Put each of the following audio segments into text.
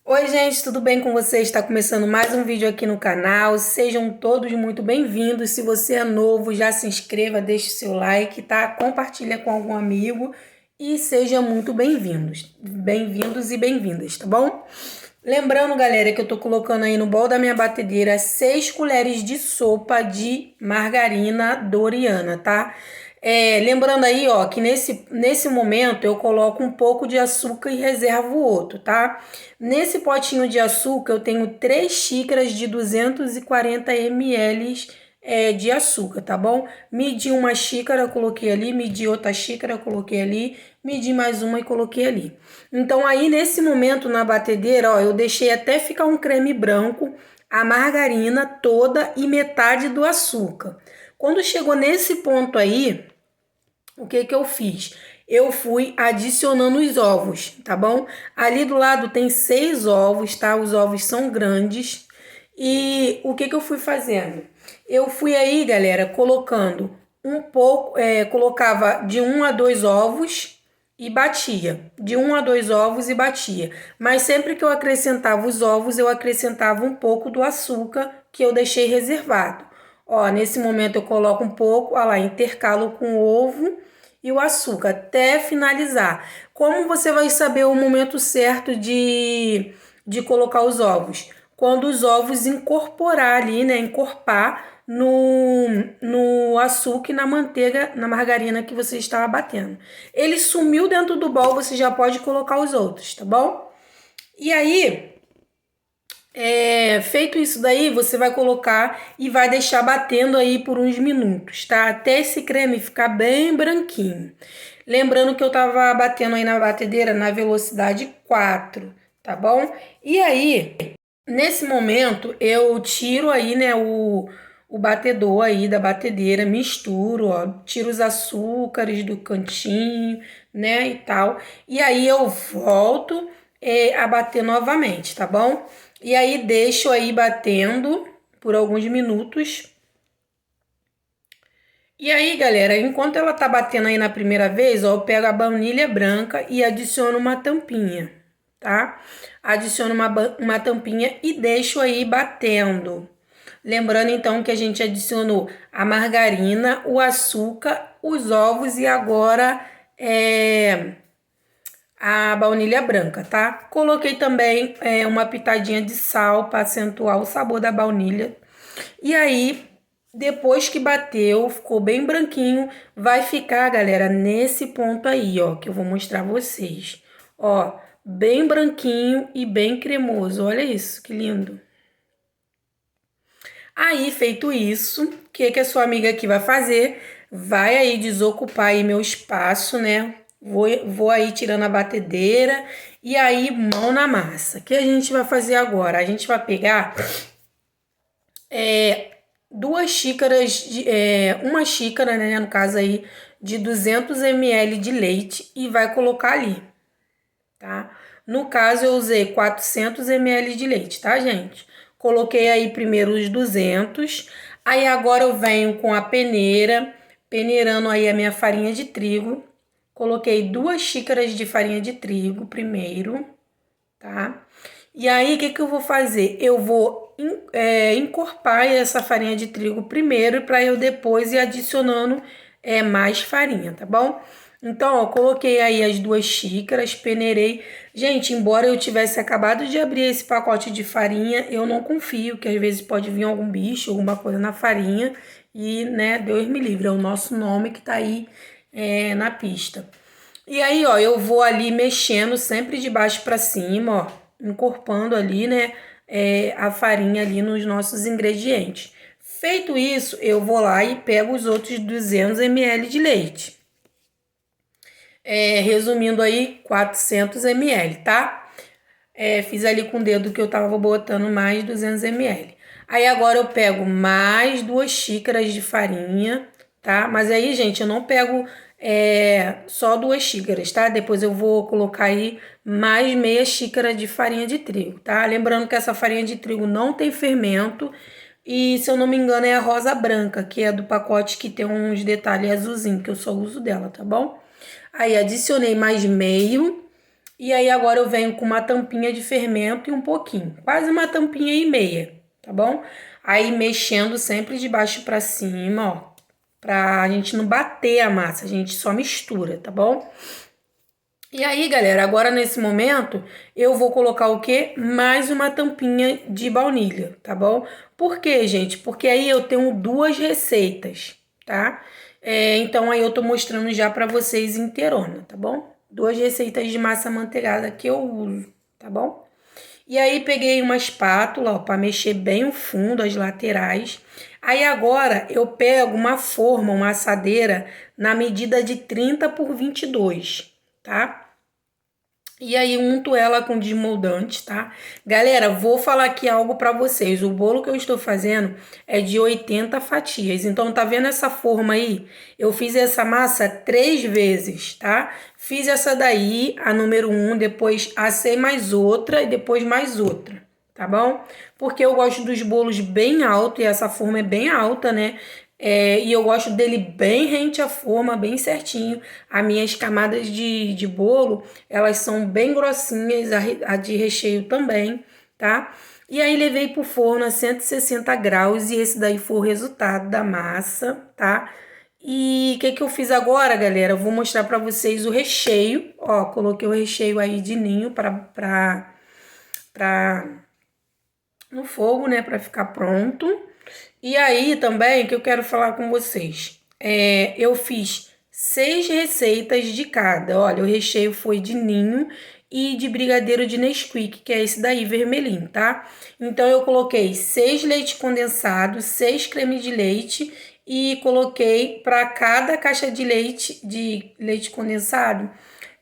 Oi, gente, tudo bem com vocês? Está começando mais um vídeo aqui no canal. Sejam todos muito bem-vindos. Se você é novo, já se inscreva, deixe seu like, tá? Compartilha com algum amigo e sejam muito bem-vindos. Bem-vindos e bem-vindas, tá bom? Lembrando, galera, que eu tô colocando aí no bol da minha batedeira 6 colheres de sopa de margarina Doriana, tá? Lembrando aí, ó, que nesse momento eu coloco um pouco de açúcar e reservo o outro, tá? Nesse potinho de açúcar eu tenho 3 xícaras de 240 ml de açúcar, tá bom? Medi uma xícara, coloquei ali, medi outra xícara, coloquei ali, medi mais uma e coloquei ali. Então aí nesse momento na batedeira, ó, eu deixei até ficar um creme branco, a margarina toda e metade do açúcar. Quando chegou nesse ponto aí, o que que eu fiz? Eu fui adicionando os ovos, tá bom? Ali do lado tem 6 ovos, tá? Os ovos são grandes. E o que que eu fui fazendo? Eu fui aí, galera, colocando um pouco, colocava de 1 a 2 ovos e batia. De 1 a 2 ovos e batia. Mas sempre que eu acrescentava os ovos, eu acrescentava um pouco do açúcar que eu deixei reservado. Ó, nesse momento eu coloco um pouco, ó lá, intercalo com o ovo e o açúcar até finalizar. Como você vai saber o momento certo de colocar os ovos? Quando os ovos incorporar ali, né? Encorpar no açúcar e na manteiga, na margarina que você estava batendo. Ele sumiu dentro do bol, você já pode colocar os outros, tá bom? E aí, feito isso daí, você vai colocar e vai deixar batendo aí por uns minutos, tá? Até esse creme ficar bem branquinho. Lembrando que eu tava batendo aí na batedeira na velocidade 4, tá bom? E aí, nesse momento, eu tiro aí, né, o batedor aí da batedeira, misturo, ó, tiro os açúcares do cantinho, né, e tal. E aí eu volto a bater novamente, tá bom? E aí deixo aí batendo por alguns minutos. E aí, galera, enquanto ela tá batendo aí na primeira vez, ó, eu pego a baunilha branca e adiciono uma tampinha, tá? Adiciono uma tampinha e deixo aí batendo. Lembrando então que a gente adicionou a margarina, o açúcar, os ovos e agora a baunilha branca, tá? Coloquei também uma pitadinha de sal para acentuar o sabor da baunilha. E aí, depois que bateu, ficou bem branquinho, vai ficar, galera, nesse ponto aí, ó, que eu vou mostrar vocês. Ó, bem branquinho e bem cremoso. Olha isso, que lindo. Aí, feito isso, o que que a sua amiga aqui vai fazer? Vai aí desocupar aí meu espaço, né? Vou aí tirando a batedeira e aí mão na massa. O que a gente vai fazer agora? A gente vai pegar 2 xícaras, uma xícara, né? No caso aí, de 200 ml de leite e vai colocar ali, tá? No caso, eu usei 400 ml de leite, tá, gente? Coloquei aí primeiro os 200, aí agora eu venho com a peneira, peneirando aí a minha farinha de trigo. Coloquei 2 xícaras de farinha de trigo primeiro, tá? E aí, o que que eu vou fazer? Eu vou encorpar essa farinha de trigo primeiro para eu depois ir adicionando mais farinha, tá bom? Então, ó, coloquei aí as 2 xícaras, peneirei. Gente, embora eu tivesse acabado de abrir esse pacote de farinha, eu não confio, que às vezes pode vir algum bicho, alguma coisa na farinha e, né, Deus me livre, é o nosso nome que tá aí na pista. E aí, ó, eu vou ali mexendo sempre de baixo para cima, ó, encorpando ali, né, a farinha ali nos nossos ingredientes. Feito isso, eu vou lá e pego os outros 200 ml de leite. Resumindo aí, 400 ml, tá? Fiz ali com o dedo que eu tava botando mais 200 ml. Aí agora eu pego mais 2 xícaras de farinha, tá? Mas aí, gente, eu não pego só 2 xícaras, tá? Depois eu vou colocar aí mais meia xícara de farinha de trigo, tá? Lembrando que essa farinha de trigo não tem fermento e, se eu não me engano, é a rosa branca, que é do pacote que tem uns detalhes azulzinhos, que eu só uso dela, tá bom? Aí adicionei mais meio E aí agora eu venho com uma tampinha de fermento e um pouquinho, quase uma tampinha e meia, tá bom? Aí mexendo sempre de baixo para cima, ó, pra gente não bater a massa, a gente só mistura, tá bom? E aí, galera, agora nesse momento eu vou colocar o quê? Mais uma tampinha de baunilha, tá bom? Por quê, gente? Porque aí eu tenho duas receitas, tá? Então aí eu tô mostrando já pra vocês inteirona, tá bom? Duas receitas de massa amanteigada que eu uso, tá bom? E aí peguei uma espátula, ó, para mexer bem o fundo, as laterais. Aí agora eu pego uma forma, uma assadeira na medida de 30 por 22, tá? E aí unto ela com desmoldante, tá? Galera, vou falar aqui algo para vocês. O bolo que eu estou fazendo é de 80 fatias. Então, tá vendo essa forma aí? Eu fiz essa massa 3 vezes, tá? Fiz essa daí, a número 1, depois assei mais outra e depois mais outra, tá bom? Porque eu gosto dos bolos bem alto e essa forma é bem alta, né? E eu gosto dele bem rente à forma, bem certinho. As minhas camadas de bolo, elas são bem grossinhas, a de recheio também, tá? E aí levei pro forno a 160 graus e esse daí foi o resultado da massa, tá? E o que eu fiz agora, galera? Eu vou mostrar pra vocês o recheio. Ó, coloquei o recheio aí de ninho pra no fogo, né, pra ficar pronto. E aí também que eu quero falar com vocês. Eu fiz 6 receitas de cada. Olha, o recheio foi de ninho e de brigadeiro de Nesquik, que é esse daí vermelhinho, tá? Então eu coloquei 6 leite condensado, 6 creme de leite e coloquei para cada caixa de leite condensado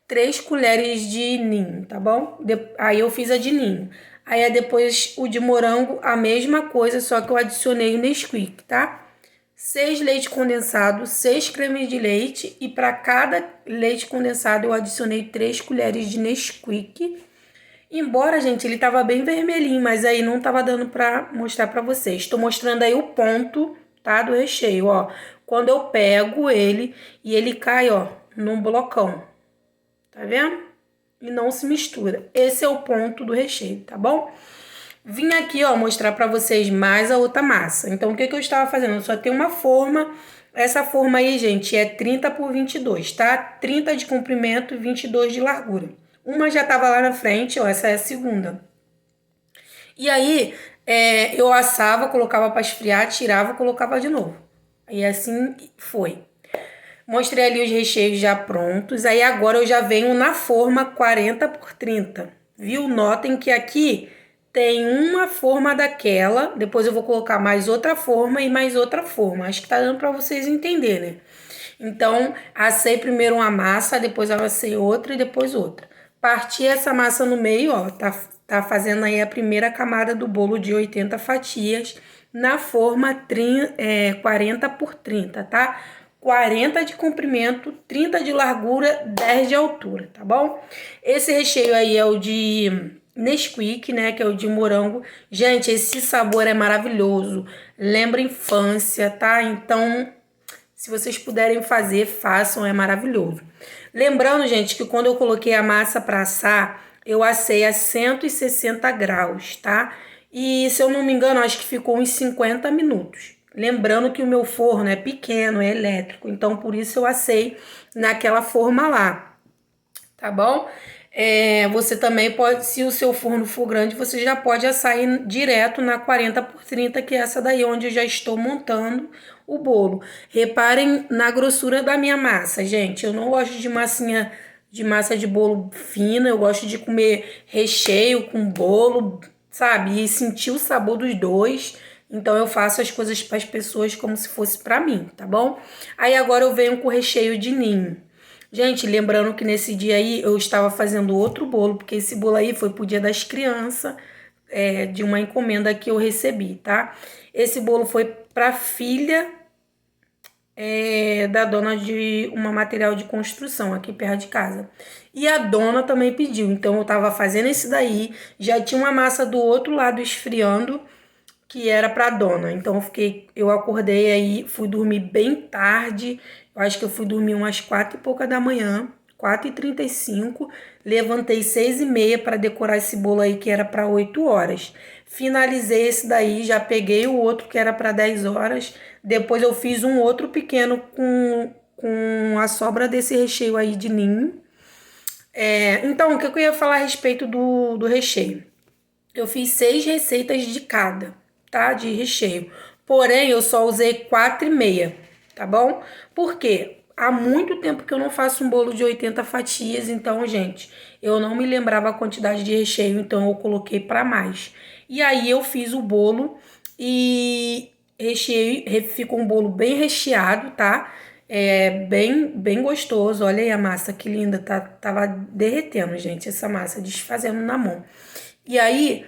3 colheres de ninho, tá bom? Aí eu fiz a de ninho. Aí depois o de morango, a mesma coisa, só que eu adicionei o Nesquik, tá? 6 leite condensado, 6 cremes de leite e para cada leite condensado eu adicionei 3 colheres de Nesquik. Embora, gente, ele tava bem vermelhinho, mas aí não tava dando para mostrar para vocês. Estou mostrando aí o ponto, tá, do recheio, ó. Quando eu pego ele e ele cai, ó, num blocão. Tá vendo? E não se mistura. Esse é o ponto do recheio, tá bom? Vim aqui, ó, mostrar pra vocês mais a outra massa. Então, o que eu estava fazendo? Eu só tem uma forma. Essa forma aí, gente, é 30 por 22, tá? 30 de comprimento e 22 de largura. Uma já tava lá na frente, ó, essa é a segunda. E aí, eu assava, colocava pra esfriar, tirava, colocava de novo. E assim foi. Mostrei ali os recheios já prontos. Aí agora eu já venho na forma 40 por 30. Viu? Notem que aqui tem uma forma daquela. Depois eu vou colocar mais outra forma e mais outra forma. Acho que tá dando para vocês entenderem, né? Então, assei primeiro uma massa, depois eu assei outra e depois outra. Parti essa massa no meio, ó. Tá fazendo aí a primeira camada do bolo de 80 fatias na forma 40 por 30, tá? 40 de comprimento, 30 de largura, 10 de altura, tá bom? Esse recheio aí é o de Nesquik, né, que é o de morango. Gente, esse sabor é maravilhoso, lembra infância, tá? Então, se vocês puderem fazer, façam, é maravilhoso. Lembrando, gente, que quando eu coloquei a massa para assar, eu assei a 160 graus, tá? E se eu não me engano, acho que ficou uns 50 minutos. Lembrando que o meu forno é pequeno, é elétrico, então por isso eu assei naquela forma lá, tá bom? Você também pode, se o seu forno for grande, você já pode assar direto na 40 por 30, que é essa daí onde eu já estou montando o bolo. Reparem na grossura da minha massa, gente. Eu não gosto de massa de bolo fina, eu gosto de comer recheio com bolo, sabe? E sentir o sabor dos dois. Então eu faço as coisas para as pessoas como se fosse para mim, tá bom? Aí agora eu venho com o recheio de ninho. Gente, lembrando que nesse dia aí eu estava fazendo outro bolo, porque esse bolo aí foi pro Dia das Crianças, de uma encomenda que eu recebi, tá? Esse bolo foi pra filha da dona de uma material de construção aqui perto de casa. E a dona também pediu, então eu tava fazendo esse daí, já tinha uma massa do outro lado esfriando, que era pra dona. Então eu acordei aí, fui dormir bem tarde. Eu acho que eu fui dormir umas 4 e pouca da manhã, 4h35. Levantei 6h30 para decorar esse bolo aí que era para 8 horas. Finalizei esse daí, já peguei o outro que era para 10 horas. Depois eu fiz um outro pequeno com a sobra desse recheio aí de ninho. Então, o que eu ia falar a respeito do recheio? Eu fiz 6 receitas de cada, tá? De recheio. Porém, eu só usei 4,5, tá bom? Por quê? Há muito tempo que eu não faço um bolo de 80 fatias, então, gente, eu não me lembrava a quantidade de recheio, então eu coloquei para mais. E aí eu fiz o bolo e recheei, ficou um bolo bem recheado, tá? Bem gostoso. Olha aí a massa, que linda, tava derretendo, gente, essa massa, desfazendo na mão. E aí,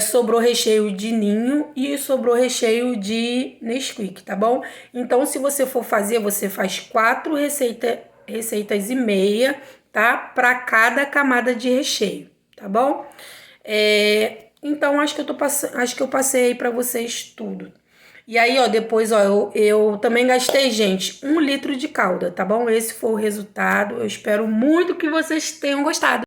sobrou recheio de ninho e sobrou recheio de Nesquik, tá bom? Então, se você for fazer, você faz 4 receitas e meia, tá? Para cada camada de recheio, tá bom? Então, acho que eu passei aí para vocês tudo. E aí, ó, depois, ó, eu também gastei, gente, 1 litro de calda, tá bom? Esse foi o resultado. Eu espero muito que vocês tenham gostado.